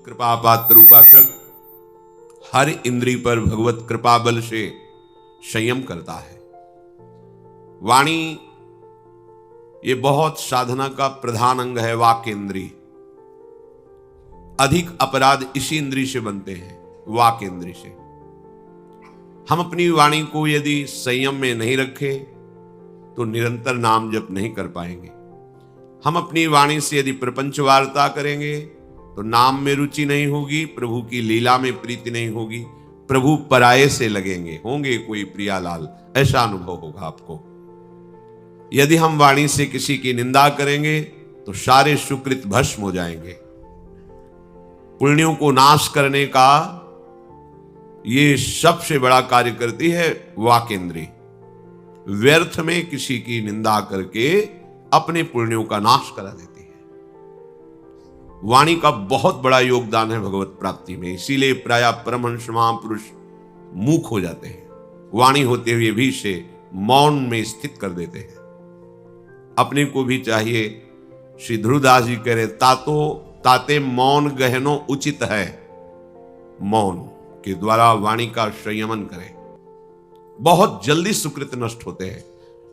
कृपा पात्र उपासक हर इंद्री पर भगवत कृपा बल से संयम करता है। वाणी ये बहुत साधना का प्रधान अंग है। वाक इंद्री, अधिक अपराध इसी इंद्री से बनते हैं, वाक इंद्री से। हम अपनी वाणी को यदि संयम में नहीं रखें तो निरंतर नाम जप नहीं कर पाएंगे। हम अपनी वाणी से यदि प्रपंच वार्ता करेंगे तो नाम में रुचि नहीं होगी, प्रभु की लीला में प्रीति नहीं होगी, प्रभु पराये से लगेंगे, होंगे कोई प्रियालाल, ऐसा अनुभव होगा आपको। यदि हम वाणी से किसी की निंदा करेंगे तो सारे सुकृत भस्म हो जाएंगे। पुण्यों को नाश करने का ये सबसे बड़ा कार्य करती है वाक इंद्री। व्यर्थ में किसी की निंदा करके अपने पुण्यों का नाश करा देती है। वाणी का बहुत बड़ा योगदान है भगवत प्राप्ति में, इसीलिए प्रायः परमहंस महापुरुष मूक हो जाते हैं, वाणी होते हुए भी से मौन में स्थित कर देते हैं। अपने को भी चाहिए, श्री ध्रुवदास जी कह रहे, ताते मौन गहनो उचित है, मौन के द्वारा वाणी का संयमन करें। बहुत जल्दी सुकृत नष्ट होते हैं।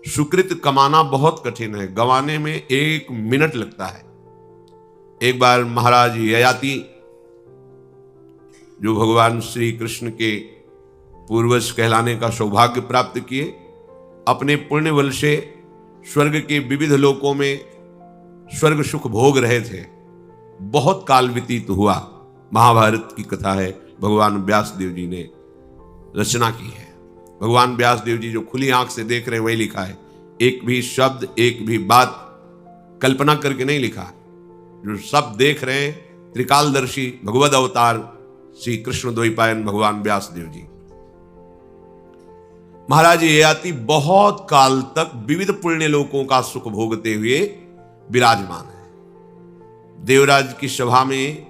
सुकृत कमाना बहुत कठिन है, गंवाने में 1 मिनट लगता है। एक बार महाराज ययाति, जो भगवान श्री कृष्ण के पूर्वज कहलाने का सौभाग्य प्राप्त किए, अपने पुण्य बल से स्वर्ग के विविध लोकों में स्वर्ग सुख भोग रहे थे। बहुत काल व्यतीत हुआ। महाभारत की कथा है, भगवान व्यासदेव जी ने रचना की है। भगवान व्यासदेव जी जो खुली आंख से देख रहे हैं वही लिखा है। एक भी शब्द, एक भी बात कल्पना करके नहीं लिखा। जो सब देख रहे हैं, त्रिकालदर्शी भगवद अवतार श्री कृष्ण द्वैपायन भगवान व्यासदेव जी। महाराज ययाति बहुत काल तक विविध पुण्य लोकों का सुख भोगते हुए विराजमान है। देवराज की सभा में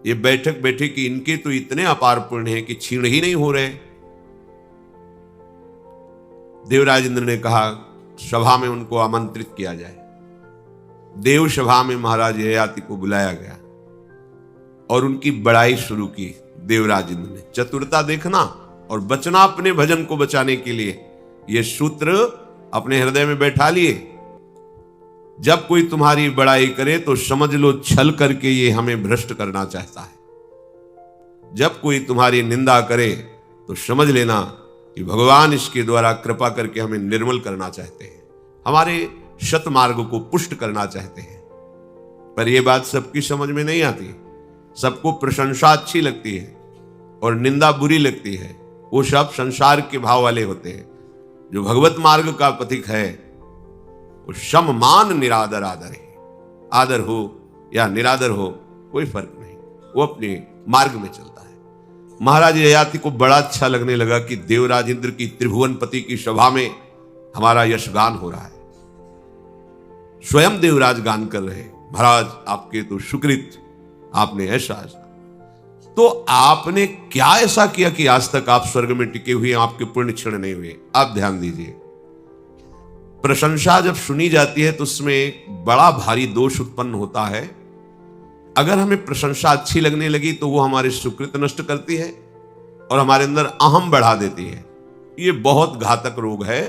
ये बैठक बैठे कि इनके तो इतने अपार पुण्य हैं कि छीण ही नहीं हो रहे। देवराज इंद्र ने कहा सभा में उनको आमंत्रित किया जाए। देव सभा में महाराज ययाति को बुलाया गया और उनकी बड़ाई शुरू की। देवराज इंद्र ने चतुरता देखना और बचना अपने भजन को बचाने के लिए ये सूत्र अपने हृदय में बैठा लिए। जब कोई तुम्हारी बड़ाई करे तो समझ लो छल करके ये हमें भ्रष्ट करना चाहता है। जब कोई तुम्हारी निंदा करे तो समझ लेना कि भगवान इसके द्वारा कृपा करके हमें निर्मल करना चाहते हैं, हमारे शत मार्ग को पुष्ट करना चाहते हैं। पर यह बात सबकी समझ में नहीं आती। सबको प्रशंसा अच्छी लगती है और निंदा बुरी लगती है। वो सब संसार के भाव वाले होते हैं। जो भगवत मार्ग का पथिक है वो सम्मान निरादर आदर है। आदर हो या निरादर हो कोई फर्क नहीं, वो अपने मार्ग में चलता है। महाराज ययाति को बड़ा अच्छा लगने लगा कि देवराज इंद्र की त्रिभुवनपति की सभा में हमारा यशगान हो रहा है। स्वयं देवराज गान कर रहे, महाराज आपके तो सुकृत, आपने ऐसा ऐसा। तो आपने क्या ऐसा किया कि आज तक आप स्वर्ग में टिके हुए, आपके पुण्य क्षीण नहीं हुए? आप ध्यान दीजिए, प्रशंसा जब सुनी जाती है तो उसमें बड़ा भारी दोष उत्पन्न होता है। अगर हमें प्रशंसा अच्छी लगने लगी तो वो हमारे सुकृत नष्ट करती है और हमारे अंदर अहम बढ़ा देती है। ये बहुत घातक रोग है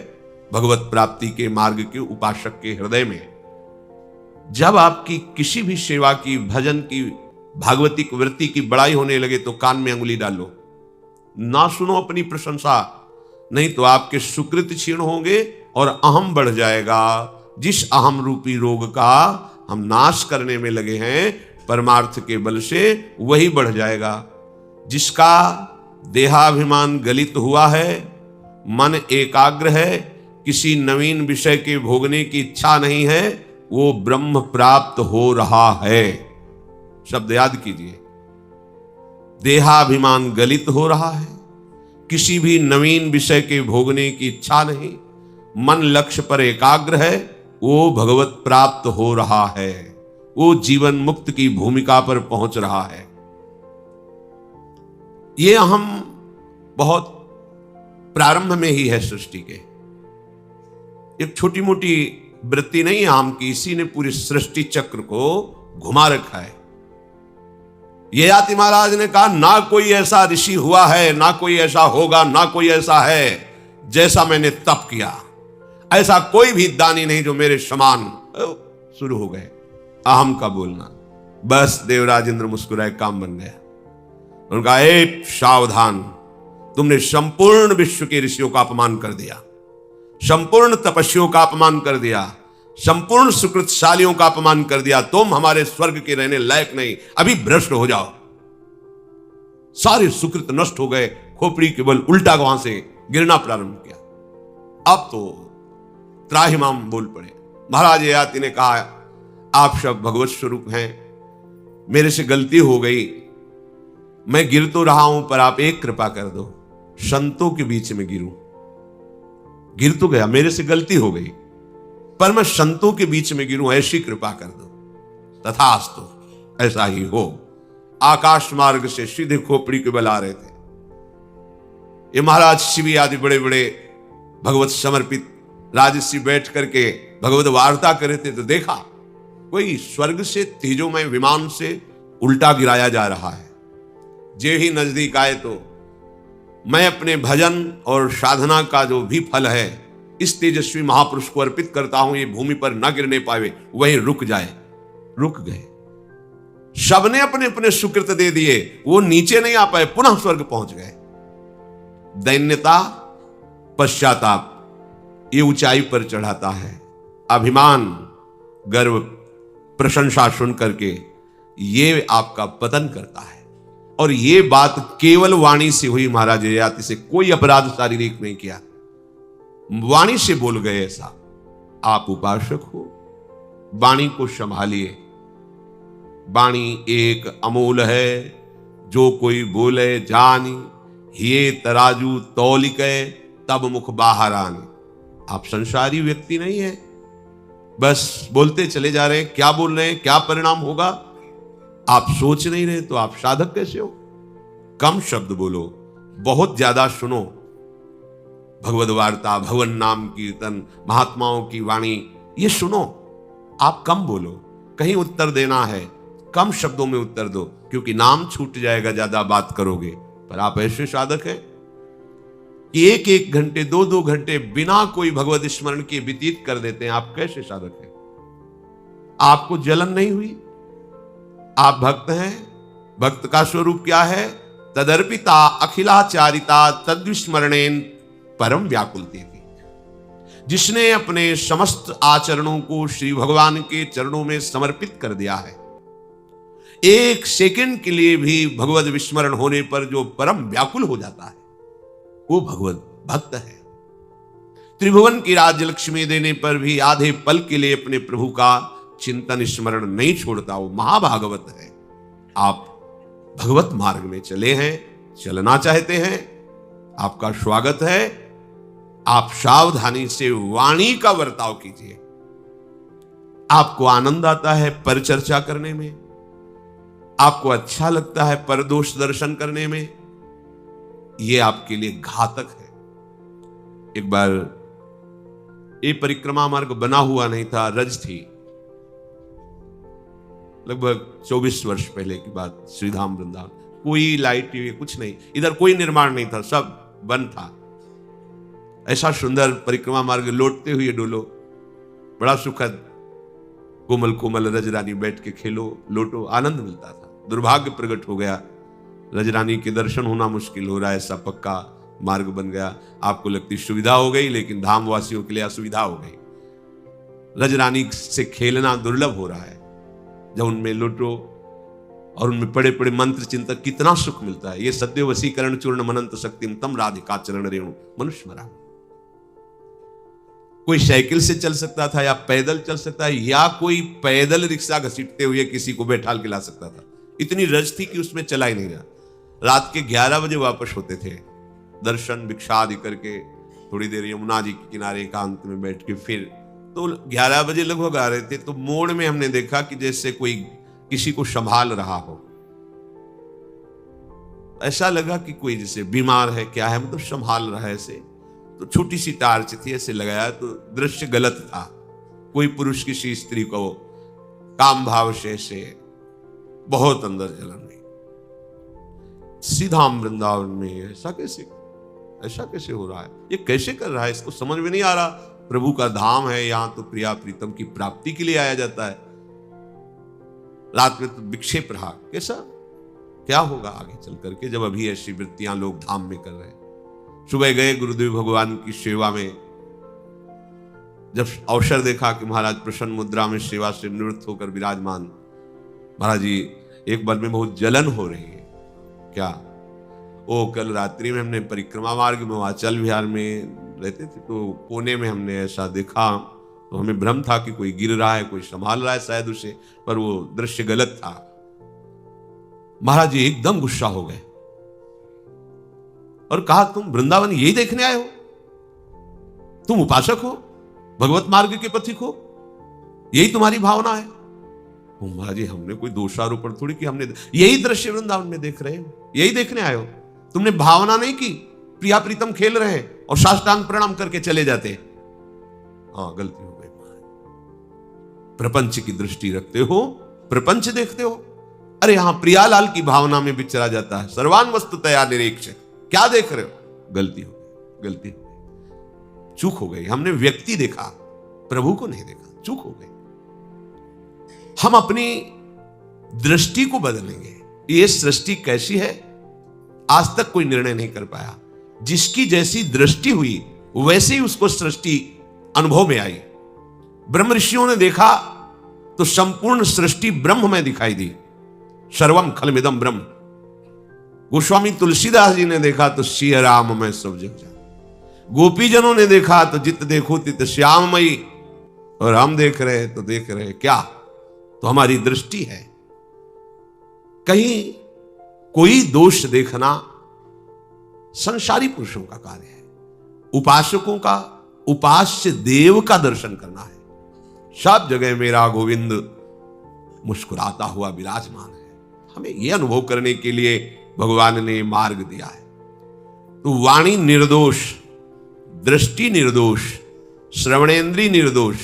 भगवत प्राप्ति के मार्ग के उपासक के हृदय में। जब आपकी किसी भी सेवा की, भजन की, भागवतिक वृत्ति की बड़ाई होने लगे तो कान में अंगुली डालो, ना सुनो अपनी प्रशंसा, नहीं तो आपके सुकृत क्षीण होंगे और अहम बढ़ जाएगा। जिस अहम रूपी रोग का हम नाश करने में लगे हैं परमार्थ के बल से, वही बढ़ जाएगा। जिसका देहाभिमान गलित हुआ है, मन एकाग्र है, किसी नवीन विषय के भोगने की इच्छा नहीं है, वो ब्रह्म प्राप्त हो रहा है। शब्द याद कीजिए, देहाभिमान गलित हो रहा है, किसी भी नवीन विषय के भोगने की इच्छा नहीं, मन लक्ष्य पर एकाग्र है, वो भगवत प्राप्त हो रहा है, वो जीवन मुक्त की भूमिका पर पहुंच रहा है। ये हम बहुत प्रारंभ में ही है सृष्टि के। एक छोटी मोटी वृत्ति नहीं आम की, इसी ने पूरी सृष्टि चक्र को घुमा रखा है। ययाति महाराज ने कहा, ना कोई ऐसा ऋषि हुआ है, ना कोई ऐसा होगा, ना कोई ऐसा है जैसा मैंने तप किया। ऐसा कोई भी दानी नहीं जो मेरे समान। शुरू हो गए अहम का बोलना। बस देवराज इंद्र मुस्कुराए, काम बन गया। उनका एक सावधान, तुमने संपूर्ण विश्व के ऋषियों का अपमान कर दिया, संपूर्ण तपस्वियों का अपमान कर दिया, संपूर्ण सुकृतशालियों का अपमान कर दिया। तुम हमारे स्वर्ग के रहने लायक नहीं, अभी भ्रष्ट हो जाओ। सारे सुकृत नष्ट हो गए। खोपड़ी केवल उल्टा वहां से गिरना प्रारंभ किया। अब तो त्राहिमाम बोल पड़े। महाराज ययाति ने कहा, आप सब भगवत स्वरूप हैं, मेरे से गलती हो गई, मैं गिर तो रहा हूं, पर आप एक कृपा कर दो, संतों के बीच में गिरूं। गिर तो गया, मेरे से गलती हो गई, पर मैं संतों के बीच में गिरूं, ऐसी कृपा कर दो। तथास्तु, ऐसा ही हो। आकाश मार्ग से सीधे खोपड़ी के बल आ रहे थे। ये महाराज शिवी आदि बड़े बड़े भगवत समर्पित राजसी बैठ करके भगवत वार्ता कर रहे थे, तो देखा कोई स्वर्ग से तेजोमय विमान से उल्टा गिराया जा रहा है। जे ही नजदीक आए तो मैं अपने भजन और साधना का जो भी फल है इस तेजस्वी महापुरुष को अर्पित करता हूं, ये भूमि पर न गिरने पावे, वहीं रुक जाए। रुक गए। सबने अपने अपने सुकृत दे दिए, वो नीचे नहीं आ पाए, पुनः स्वर्ग पहुंच गए। दैन्यता, पश्चाताप ये ऊंचाई पर चढ़ाता है। अभिमान, गर्व, प्रशंसा सुन करके ये आपका पतन करता है। और ये बात केवल वाणी से हुई। महाराज ययाति से कोई अपराध शारीरिक नहीं किया, वाणी से बोल गए ऐसा। आप उपासक हो, वाणी को संभालिए। वाणी एक अमूल है, जो कोई बोले जानी, ये तराजू तौलिके तब मुख बाहर आनी। आप संसारी व्यक्ति नहीं है, बस बोलते चले जा रहे हैं। क्या बोल रहे हैं, क्या परिणाम होगा, आप सोच नहीं रहे, तो आप साधक कैसे हो? कम शब्द बोलो, बहुत ज्यादा सुनो। भगवद वार्ता, भगवान नाम कीर्तन, महात्माओं की वाणी, ये सुनो। आप कम बोलो। कहीं उत्तर देना है, कम शब्दों में उत्तर दो, क्योंकि नाम छूट जाएगा ज्यादा बात करोगे। पर आप ऐसे साधक हैं कि एक एक घंटे, दो दो घंटे बिना कोई भगवत स्मरण के व्यतीत कर देते हैं। आप कैसे साधक हैं? आपको जलन नहीं हुई? आप भक्त हैं। भक्त का स्वरूप क्या है? तदर्पिता अखिलाचारिता तद्विस्मरणेन परम व्याकुल देवी। जिसने अपने समस्त आचरणों को श्री भगवान के चरणों में समर्पित कर दिया है, एक सेकंड के लिए भी भगवत विस्मरण होने पर जो परम व्याकुल हो जाता है, वो भगवत भक्त है। त्रिभुवन की राज्य लक्ष्मी देने पर भी आधे पल के लिए अपने प्रभु का चिंतन स्मरण नहीं छोड़ता, वो महाभागवत है। आप भगवत मार्ग में चले हैं, चलना चाहते हैं, आपका स्वागत है। आप सावधानी से वाणी का बर्ताव कीजिए। आपको आनंद आता है परिचर्चा करने में, आपको अच्छा लगता है परदोष दर्शन करने में, यह आपके लिए घातक है। एक बार ये परिक्रमा मार्ग बना हुआ नहीं था, रज थी, लगभग 24 वर्ष पहले की बात। श्रीधाम वृंदावन, कोई लाइट टीवी कुछ नहीं, इधर कोई निर्माण नहीं था, सब बंद था। ऐसा सुंदर परिक्रमा मार्ग लौटते हुए डोलो, बड़ा सुखद, कोमल कोमल रजरानी बैठ के खेलो, लोटो, आनंद मिलता था। दुर्भाग्य प्रकट हो गया, रजरानी के दर्शन होना मुश्किल हो रहा है, ऐसा पक्का मार्ग बन गया। आपको लगती सुविधा हो गई, लेकिन धाम वासियों के लिए असुविधा हो गई। रजरानी से खेलना दुर्लभ हो रहा है। जब उनमें लुटो और उनमें पड़े पड़े मंत्र चिंतक, कितना सुख मिलता है। ये सद्य वशीकरण चूर्ण मनंत शक्तिम तम राधिका चरण रेणु मनुष्य मरा। कोई साइकिल से चल सकता था, या पैदल चल सकता है, या कोई पैदल रिक्शा घसीटते हुए किसी को बैठा के ला सकता था। इतनी रज थी कि उसमें चला ही नहीं गया। रात के 11 बजे वापस होते थे, दर्शन भिक्षा आदि करके, थोड़ी देर यमुना जी के किनारे एकांत में बैठ के, फिर तो 11 बजे लगभग आ रहे थे, तो मोड़ में हमने देखा कि जैसे कोई किसी को संभाल रहा हो। ऐसा लगा कि कोई जैसे बीमार है, क्या है, मतलब संभाल रहा है ऐसे। तो छोटी सी टार्च थी, ऐसे लगाया, तो दृश्य गलत था। कोई पुरुष किसी स्त्री को काम भाव से बहुत अंदर जलन हुई। सीधा वृंदावन में, ऐसा कैसे हो रहा है, ये कैसे कर रहा है, इसको समझ में नहीं आ रहा। प्रभु का धाम है, यहां तो प्रिया प्रीतम की प्राप्ति के लिए आया जाता है, रात में तो विक्षेप रहा, कैसा क्या होगा आगे चल करके, जब अभी ऐसी वृत्तियां लोग धाम में कर रहे हैं। सुबह गए गुरुदेव भगवान की सेवा में, जब अवसर देखा कि महाराज प्रसन्न मुद्रा में सेवा से निवृत्त होकर विराजमान, महाराज जी एक मन में बहुत जलन हो रही है। क्या? ओ कल रात्रि में हमने परिक्रमा मार्ग में हिमाचल विहार में रहते थे, तो कोने में हमने ऐसा देखा, तो हमें भ्रम था कि कोई गिर रहा है, कोई संभाल रहा है शायद उसे, पर वो दृश्य गलत था। महाराज जी एकदम गुस्सा हो गए और कहा, तुम वृंदावन यही देखने आए हो? तुम उपासक हो, भगवत मार्ग के पथिक हो, यही तुम्हारी भावना है? महाराज जी हमने कोई दोषारोपण थोड़ी कि, हमने यही दृश्य वृंदावन में देख रहे हो, यही देखने आए हो, तुमने भावना नहीं की, प्रिया प्रीतम खेल रहे और साष्टांग प्रणाम करके चले जाते। हाँ गलती हो गई, प्रपंच की दृष्टि रखते हो, प्रपंच देखते हो। अरे यहां प्रियालाल की भावना में विचरा जाता है, सर्वान वस्तु तया निरीक्ष, क्या देख रहे हो? गलती हो गई, चूक हो गई। हमने व्यक्ति देखा, प्रभु को नहीं देखा, चूक हो गई। हम अपनी दृष्टि को बदलेंगे। ये सृष्टि कैसी है आज तक कोई निर्णय नहीं कर पाया। जिसकी जैसी दृष्टि हुई वैसे ही उसको सृष्टि अनुभव में आई। ब्रह्म ऋषियों ने देखा तो संपूर्ण सृष्टि ब्रह्म में दिखाई दी, सर्वम खलमिदम ब्रह्म। गोस्वामी तुलसीदास जी ने देखा तो सिया राम में सब जग जा। गोपीजनों ने देखा तो जित देखो तित श्याममयी। और हम देख रहे तो देख रहे क्या? तो हमारी दृष्टि है। कहीं कोई दोष देखना संसारी पुरुषों का कार्य है, उपासकों का उपास्य देव का दर्शन करना है। सब जगह मेरा गोविंद मुस्कुराता हुआ विराजमान है। हमें यह अनुभव करने के लिए भगवान ने मार्ग दिया है। तो वाणी निर्दोष, दृष्टि निर्दोष, श्रवणेन्द्रिय निर्दोष,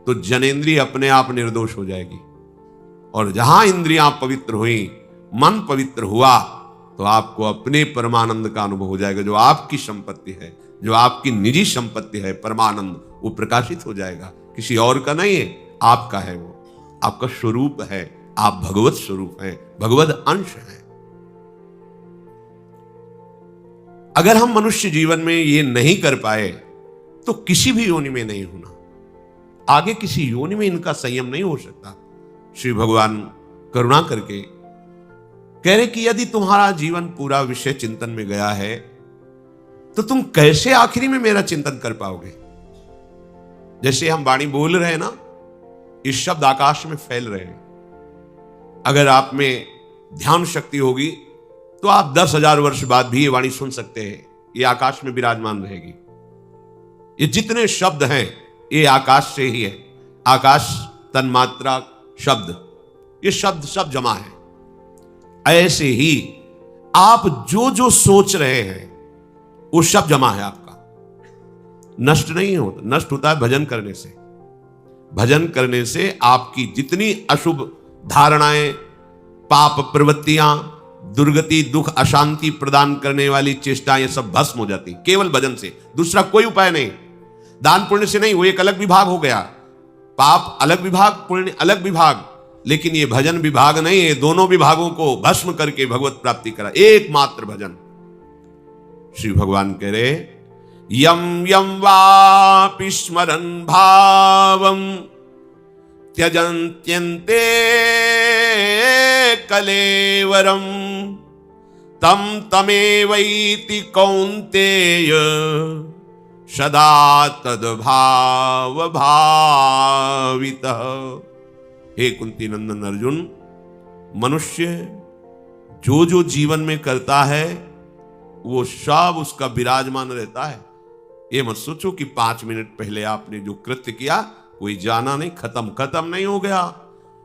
तो जनेन्द्रिय अपने आप निर्दोष हो जाएगी। और जहां इंद्रियां पवित्र हुई, मन पवित्र हुआ, तो आपको अपने परमानंद का अनुभव हो जाएगा। जो आपकी संपत्ति है, जो आपकी निजी संपत्ति है, परमानंद, वो प्रकाशित हो जाएगा। किसी और का नहीं है, आपका है, वो आपका स्वरूप है। आप भगवत स्वरूप हैं, भगवत अंश हैं। अगर हम मनुष्य जीवन में ये नहीं कर पाए तो किसी भी योनि में नहीं होना, आगे किसी योनि में इनका संयम नहीं हो सकता। श्री भगवान करुणा करके कह रहे कि यदि तुम्हारा जीवन पूरा विषय चिंतन में गया है तो तुम कैसे आखिरी में मेरा चिंतन कर पाओगे। जैसे हम वाणी बोल रहे हैं ना, इस शब्द आकाश में फैल रहे हैं। अगर आप में ध्यान शक्ति होगी तो आप 10,000 वर्ष बाद भी ये वाणी सुन सकते हैं। ये आकाश में विराजमान रहेगी। ये जितने शब्द हैं ये आकाश से ही है। आकाश, तन्मात्रा, शब्द, ये शब्द सब जमा है। ऐसे ही आप जो जो सोच रहे हैं वो सब जमा है आपका, नष्ट नहीं होता। नष्ट होता है भजन करने से। भजन करने से आपकी जितनी अशुभ धारणाएं, पाप प्रवृत्तियां, दुर्गति, दुख, अशांति प्रदान करने वाली चेष्टाएं, ये सब भस्म हो जाती केवल भजन से। दूसरा कोई उपाय नहीं। दान पुण्य से नहीं, वो एक अलग विभाग हो गया। पाप अलग विभाग, पुण्य अलग विभाग। लेकिन ये भजन विभाग नहीं है। दोनों विभागों को भस्म करके भगवत प्राप्ति करा, एकमात्र भजन। श्री भगवान कह रहे, यम यम वापि स्मरन् भावम त्यजन्त्यन्ते कलेवरम तम तमेवैति कौन्तेय सदा तद्भाव भावितः। हे कुंती नंदन अर्जुन, मनुष्य जो जो जीवन में करता है वो सब उसका विराजमान रहता है। ये मत सोचो कि 5 मिनट पहले आपने जो कृत्य किया कोई जाना नहीं, खत्म नहीं हो गया।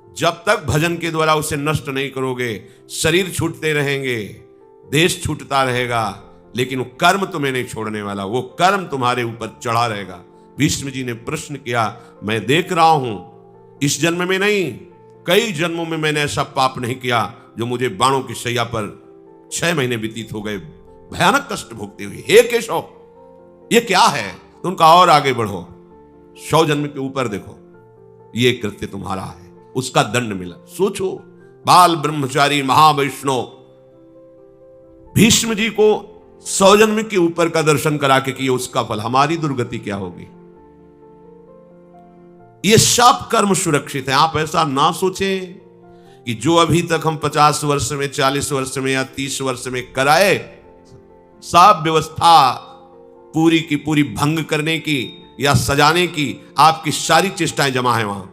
जब तक भजन के द्वारा उसे नष्ट नहीं करोगे, शरीर छूटते रहेंगे, देश छूटता रहेगा, लेकिन वो कर्म तुम्हें नहीं छोड़ने वाला। वो कर्म तुम्हारे ऊपर चढ़ा रहेगा। भीष्म जी ने प्रश्न किया, मैं देख रहा हूं, इस जन्म में नहीं, कई जन्मों में मैंने ऐसा पाप नहीं किया जो मुझे बाणों की शैया पर 6 महीने व्यतीत हो गए भयानक कष्ट भोगते हुए। हे केशव, ये क्या है? तो उनका और आगे बढ़ो, 100 जन्म के ऊपर देखो, ये कृत्य तुम्हारा है, उसका दंड मिला। सोचो, बाल ब्रह्मचारी महावैष्णव भीष्म जी को 100 जन्म के ऊपर का दर्शन करा के किए, उसका फल, हमारी दुर्गति क्या होगी? ये सब कर्म सुरक्षित है। आप ऐसा ना सोचें कि जो अभी तक हम 50 वर्ष में, 40 वर्ष में या 30 वर्ष में कराए, सब व्यवस्था पूरी की पूरी भंग करने की या सजाने की आपकी सारी चेष्टाएं जमा है वहां,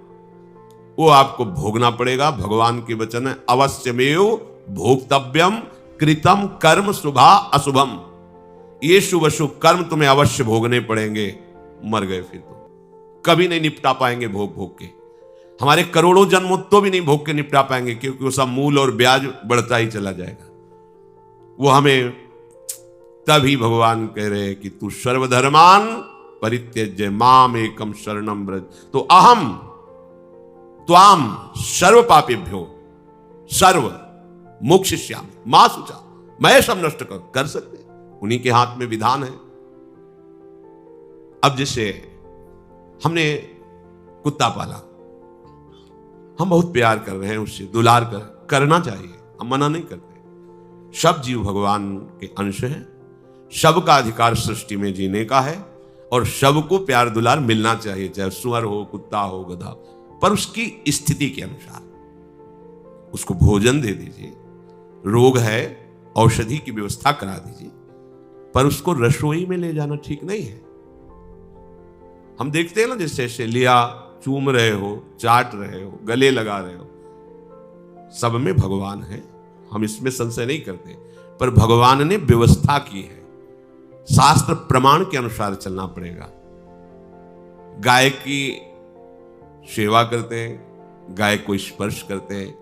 वो आपको भोगना पड़ेगा। भगवान के वचन है, अवश्यमेव भोक्तव्यम कृतम कर्म शुभा अशुभम। ये शुभ अशुभ कर्म तुम्हें अवश्य भोगने पड़ेंगे। मर गए फिर तो कभी नहीं निपटा पाएंगे भोग भोग के। हमारे करोड़ों जन्मों तो भी नहीं भोग के निपटा पाएंगे, क्योंकि वो सब मूल और ब्याज बढ़ता ही चला जाएगा। वो हमें तभी भगवान कह रहे हैं कि तू सर्वधर्मान परित्यज्य माम एकम शरणम व्रज, तो अहम त्वाम सर्व पापेभ्यो सर्व मोक्षयिष्यामि मा शुचा। मैं सब नष्ट कर सकते, उन्हीं के हाथ में विधान है। अब जैसे हमने कुत्ता पाला, हम बहुत प्यार कर रहे हैं उससे, दुलार करना चाहिए, हम मना नहीं करते। सब जीव भगवान के अंश हैं, सबका अधिकार सृष्टि में जीने का है और सबको प्यार दुलार मिलना चाहिए, चाहे सुअर हो, कुत्ता हो, गधा, पर उसकी स्थिति के अनुसार उसको भोजन दे दीजिए, रोग है औषधि की व्यवस्था करा दीजिए, पर उसको रसोई में ले जाना ठीक नहीं है। हम देखते हैं ना, जैसे लिया चूम रहे हो, चाट रहे हो, गले लगा रहे हो, सब में भगवान है, हम इसमें संशय नहीं करते, पर भगवान ने व्यवस्था की है, शास्त्र प्रमाण के अनुसार चलना पड़ेगा। गाय की सेवा करते हैं, गाय को स्पर्श करते हैं,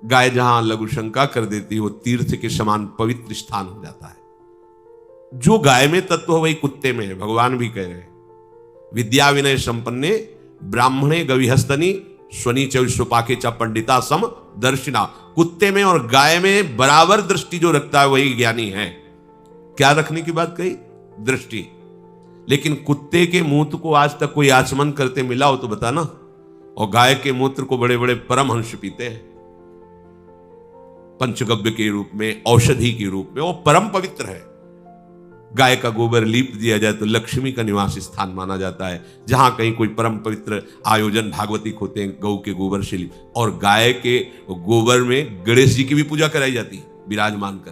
गाय जहां लघु शंका कर देती है वो तीर्थ के समान पवित्र स्थान हो जाता है। जो गाय में तत्व हो वही कुत्ते में है। भगवान भी कह रहे हैं, विद्या विनय संपन्ने ब्राह्मणे गविहस्तनी स्वनी चौपाके च पंडिता सम दर्शिना। कुत्ते में और गाय में बराबर दृष्टि जो रखता है वही ज्ञानी है। क्या रखने की बात कही? दृष्टि। लेकिन कुत्ते के मूत्र को आज तक कोई आचमन करते मिला हो तो बताना, और गाय के मूत्र को बड़े बड़े परमहंस पीते हैं, पंचगव्य के रूप में, औषधि के रूप में, वो परम पवित्र है। गाय का गोबर लीप दिया जाए तो लक्ष्मी का निवास स्थान माना जाता है। जहां कहीं कोई परम पवित्र आयोजन भागवतिक होते हैं, गौ के गोबर से लीप, और गाय के गोबर में गणेश जी की भी पूजा कराई जाती है विराजमान कर।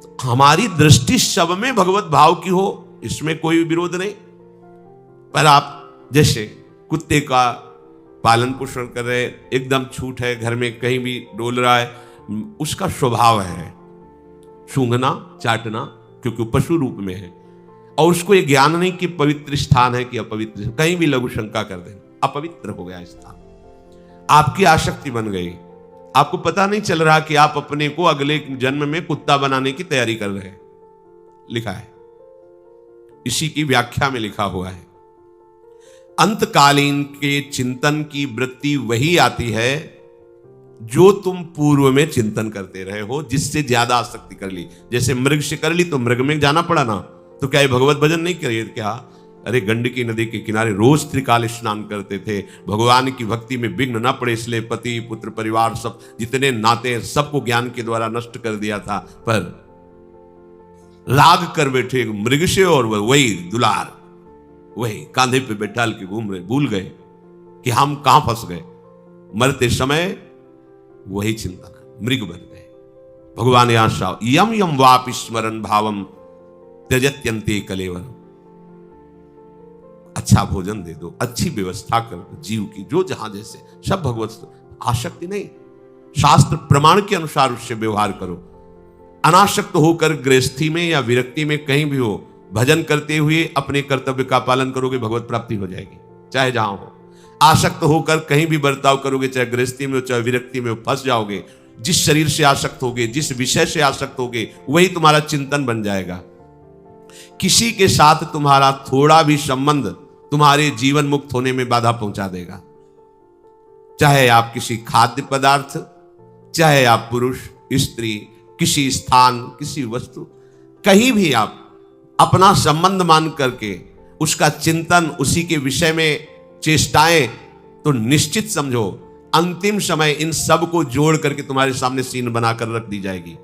तो हमारी दृष्टि सब में भगवत भाव की हो, इसमें कोई विरोध नहीं। पर आप जैसे कुत्ते का पालन पोषण कर रहे, एकदम छूट है, घर में कहीं भी डोल रहा है, उसका स्वभाव है सूंघना, चाटना, क्योंकि वो पशु रूप में है, और उसको ये ज्ञान नहीं कि पवित्र स्थान है कि अपवित्र। कहीं भी लघु शंका कर देना, अपवित्र हो गया स्थान, आपकी आसक्ति बन गई, आपको पता नहीं चल रहा कि आप अपने को अगले जन्म में कुत्ता बनाने की तैयारी कर रहे हैं। लिखा है, इसी की व्याख्या में लिखा हुआ है, अंतकालीन के चिंतन की वृत्ति वही आती है जो तुम पूर्व में चिंतन करते रहे हो, जिससे ज्यादा आसक्ति कर ली। जैसे मृग से कर ली तो मृग में जाना पड़ा ना, तो क्या ये भगवत भजन नहीं करिए क्या? अरे गंडकी नदी के किनारे रोज त्रिकाल स्नान करते थे, भगवान की भक्ति में विघ्न न पड़े इसलिए पति पुत्र परिवार सब जितने नाते हैं सबको ज्ञान के द्वारा नष्ट कर दिया था, पर लाग कर बैठे मृग से, और वही दुलार, वही कांधे पे बैठा के घूम रहे, भूल गए कि हम कहां फंस गए। मरते समय वही चिंतन, मृग बन गए। भगवान आशा यम यम वापि स्मरण भावम त्यजत्यंते कलेवरम। अच्छा भोजन दे दो, अच्छी व्यवस्था कर दो जीव की, जो जहां जैसे, सब भगवत आसक्ति नहीं, शास्त्र प्रमाण के अनुसार उससे व्यवहार करो। अनासक्त होकर गृहस्थी में या विरक्ति में कहीं भी हो, भजन करते हुए अपने कर्तव्य का पालन करोगे, भगवत प्राप्ति हो जाएगी, चाहे जहां हो। आसक्त होकर कहीं भी बर्ताव करोगे, चाहे गृहस्थी में हो चाहे विरक्ति में हो, फंस जाओगे। जिस शरीर से आसक्त होगे, जिस विषय से आसक्त होगे, वही तुम्हारा चिंतन बन जाएगा। किसी के साथ तुम्हारा थोड़ा भी संबंध तुम्हारे जीवन मुक्त होने में बाधा पहुंचा देगा। चाहे आप किसी खाद्य पदार्थ, चाहे आप पुरुष स्त्री, किसी स्थान, किसी वस्तु, कहीं भी आप अपना संबंध मान करके उसका चिंतन, उसी के विषय में चेष्टाएं, तो निश्चित समझो अंतिम समय इन सब को जोड़ करके तुम्हारे सामने सीन बनाकर रख दी जाएगी।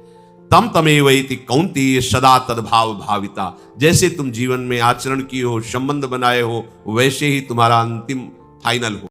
तम तमेव इति कौन्तेय सदा तद्भाव भाविता। जैसे तुम जीवन में आचरण किए हो, संबंध बनाए हो, वैसे ही तुम्हारा अंतिम फाइनल हो।